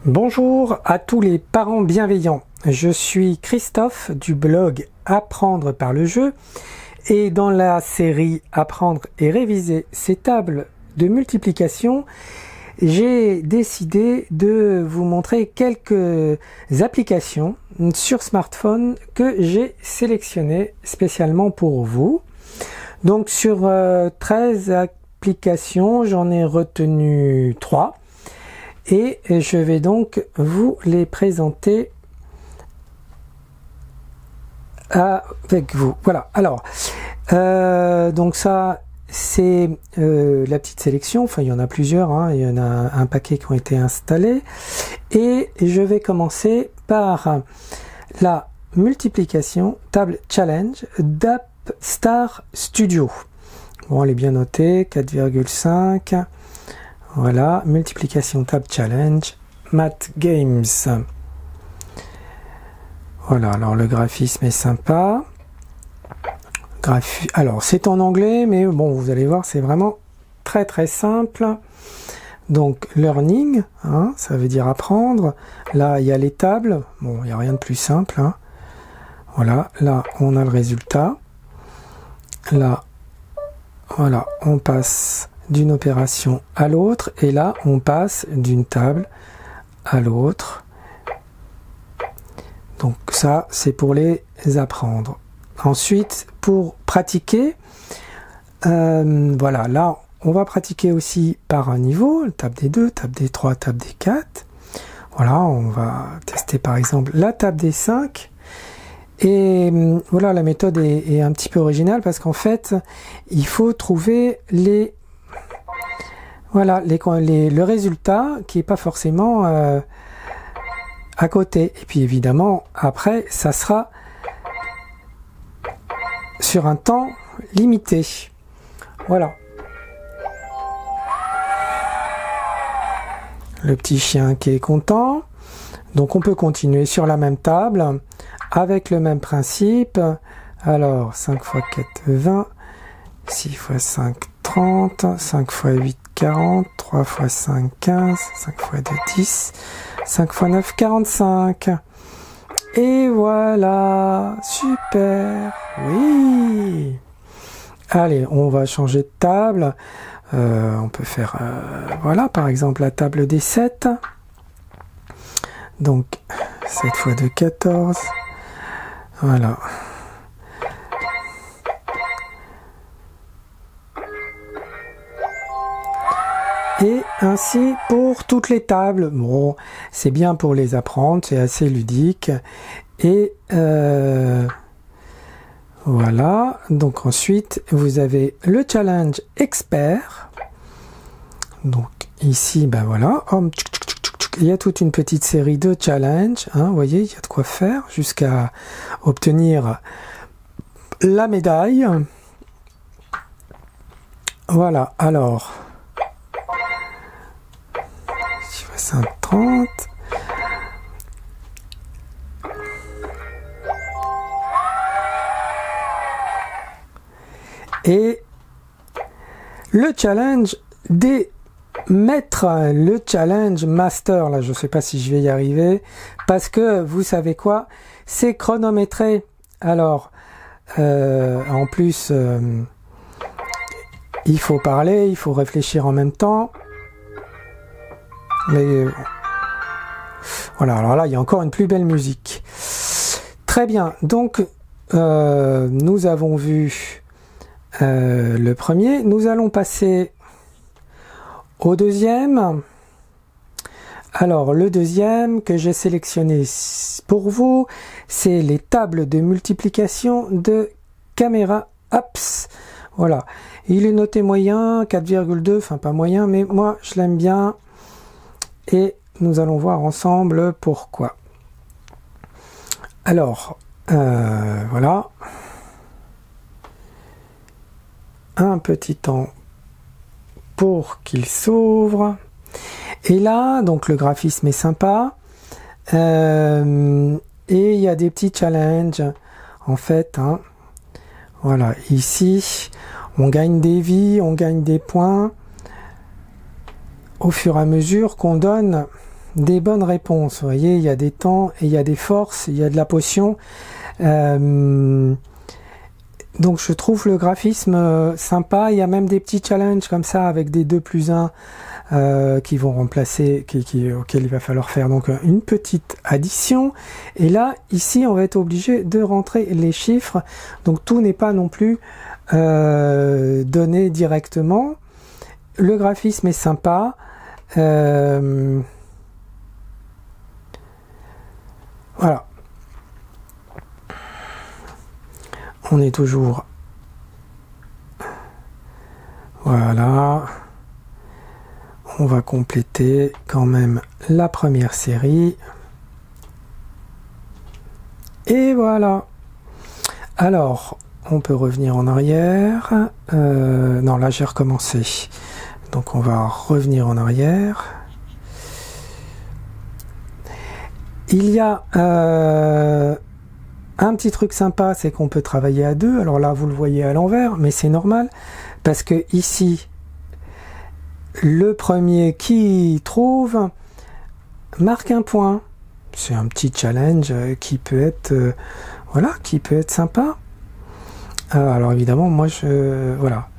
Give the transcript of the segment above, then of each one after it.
Bonjour à tous les parents bienveillants, je suis Christophe du blog Apprendre par le jeu et dans la série Apprendre et réviser ces tables de multiplication, j'ai décidé de vous montrer quelques applications sur smartphone que j'ai sélectionnées spécialement pour vous. Donc sur 13 applications, j'en ai retenu 3. Et je vais donc vous les présenter avec vous. Voilà. Alors, donc ça, c'est la petite sélection. Enfin, il y en a plusieurs. Hein. Il y en a un paquet qui ont été installés. Et je vais commencer par la multiplication table challenge d'AppStar Studio. Bon, elle est bien notée. 4,5. Voilà, multiplication table challenge, Math Games. Voilà, alors le graphisme est sympa. Alors c'est en anglais, mais bon, vous allez voir, c'est vraiment très simple. Donc learning, hein, ça veut dire apprendre. Là, il y a les tables. Bon, il n'y a rien de plus simple. Hein. Voilà, là, on a le résultat. Là, voilà, on passe d'une opération à l'autre et là on passe d'une table à l'autre. Donc ça c'est pour les apprendre. Ensuite pour pratiquer, voilà, là on va pratiquer aussi par un niveau, table des 2, table des 3, table des 4. Voilà, on va tester par exemple la table des 5. Et voilà, la méthode est un petit peu originale parce qu'en fait il faut trouver le résultat qui n'est pas forcément à côté. Et puis évidemment, après, ça sera sur un temps limité. Voilà. Le petit chien qui est content. Donc on peut continuer sur la même table avec le même principe. Alors, 5 x 4, 20. 6 x 5, 30. 5 x 8, 40, 3 x 5, 15, 5 x 2, 10, 5 x 9, 45. Et voilà, super, oui. Allez, on va changer de table. On peut faire, voilà, par exemple, la table des 7. Donc, 7 x 2, 14. Voilà. Et ainsi pour toutes les tables. Bon, c'est bien pour les apprendre, c'est assez ludique. Et voilà. Donc ensuite, vous avez le challenge expert. Donc ici, ben voilà. Il y a toute une petite série de challenges. Hein, vous voyez, il y a de quoi faire jusqu'à obtenir la médaille. Voilà. Alors. 30. Et le challenge des maîtres, le challenge master, là je ne sais pas si je vais y arriver, parce que vous savez quoi, c'est chronométré. Alors, en plus, il faut parler, il faut réfléchir en même temps. Mais voilà, alors là, il y a encore une plus belle musique. Très bien, donc nous avons vu le premier. Nous allons passer au deuxième. Alors, le deuxième que j'ai sélectionné pour vous, c'est les tables de multiplication de Camera Apps. Voilà, il est noté moyen, 4,2, enfin pas moyen, mais moi je l'aime bien. Et nous allons voir ensemble pourquoi. Alors, voilà. Un petit temps pour qu'il s'ouvre. Et là, donc le graphisme est sympa. Et il y a des petits challenges. En fait, hein. Voilà, ici, on gagne des vies, on gagne des points. Au fur et à mesure qu'on donne des bonnes réponses. Vous voyez, il y a des temps et il y a des forces, il y a de la potion. Donc je trouve le graphisme sympa. Il y a même des petits challenges comme ça avec des 2+1 qui vont remplacer, auxquels il va falloir faire donc une petite addition. Et là, ici, on va être obligé de rentrer les chiffres. Donc tout n'est pas non plus donné directement. Le graphisme est sympa. Voilà. On est toujours... Voilà. On va compléter quand même la première série. Et voilà. Alors, on peut revenir en arrière. Non, là j'ai recommencé. Donc on va revenir en arrière. Il y a un petit truc sympa, c'est qu'on peut travailler à deux. Alors là, vous le voyez à l'envers, mais c'est normal. Parce que ici, le premier qui trouve marque un point. C'est un petit challenge qui peut être, voilà, qui peut être sympa. Alors évidemment, moi, voilà.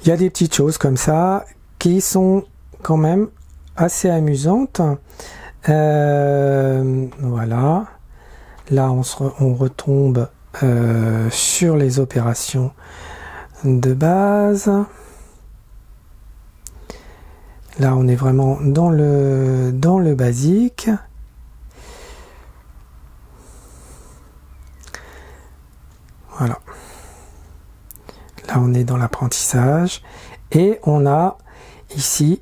Il y a des petites choses comme ça qui sont quand même assez amusantes. Voilà. Là, on retombe sur les opérations de base. Là, on est vraiment dans le basique. Voilà. Là, on est dans l'apprentissage. Et on a ici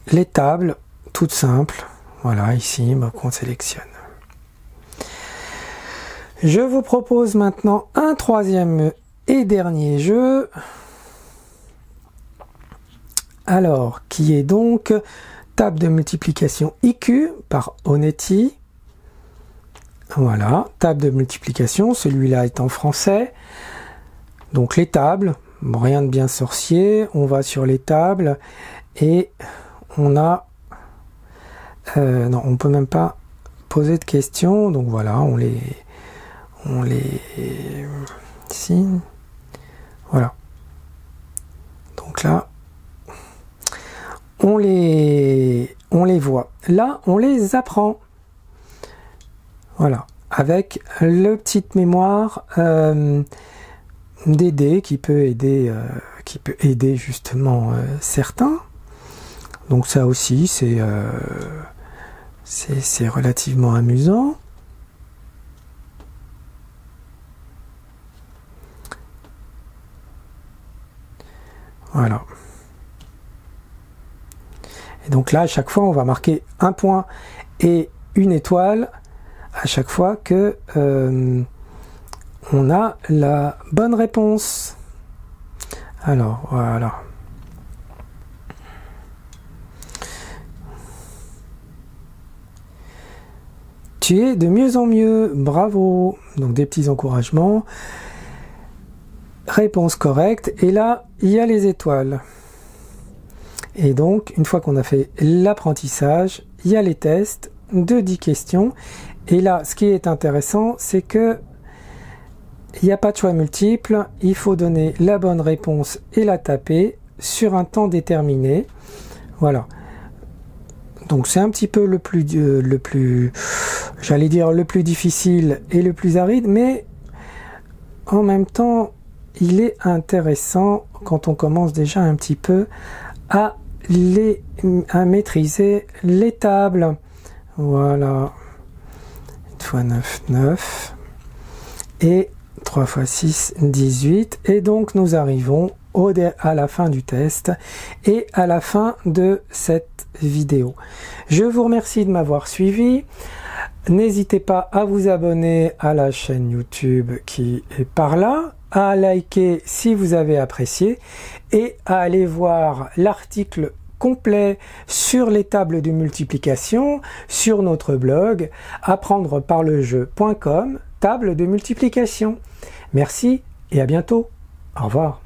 les tables toutes simples. Voilà, ici, qu'on sélectionne. Je vous propose maintenant un troisième et dernier jeu. Alors, qui est donc table de multiplication IQ par Onetti. Voilà, table de multiplication, celui-là est en français. Donc les tables, bon, rien de bien sorcier, on va sur les tables et on a... non, on peut même pas poser de questions, donc voilà, on les ici, voilà. Donc là, on les voit. Là, on les apprend. Voilà, avec le petite mémoire d'aider qui peut aider justement certains. Donc ça aussi, c'est relativement amusant. Voilà. Et donc là, à chaque fois, on va marquer un point et une étoile à chaque fois que on a la bonne réponse. Alors, voilà. Tu es de mieux en mieux, bravo. Donc des petits encouragements. Réponse correcte. Et là, il y a les étoiles. Et donc, une fois qu'on a fait l'apprentissage, il y a les tests de 10 questions. Et là, ce qui est intéressant, c'est que il n'y a pas de choix multiple. Il faut donner la bonne réponse et la taper sur un temps déterminé. Voilà. Donc c'est un petit peu le plus j'allais dire le plus difficile et le plus aride, mais en même temps, il est intéressant quand on commence déjà un petit peu à maîtriser les tables. Voilà. 1 fois 9, 9. Et 3 fois 6, 18. Et donc nous arrivons à la fin du test et à la fin de cette vidéo. Je vous remercie de m'avoir suivi. N'hésitez pas à vous abonner à la chaîne YouTube qui est par là, à liker si vous avez apprécié et à aller voir l'article complet sur les tables de multiplication sur notre blog apprendreparlejeu.com, table de multiplication. Merci et à bientôt. Au revoir.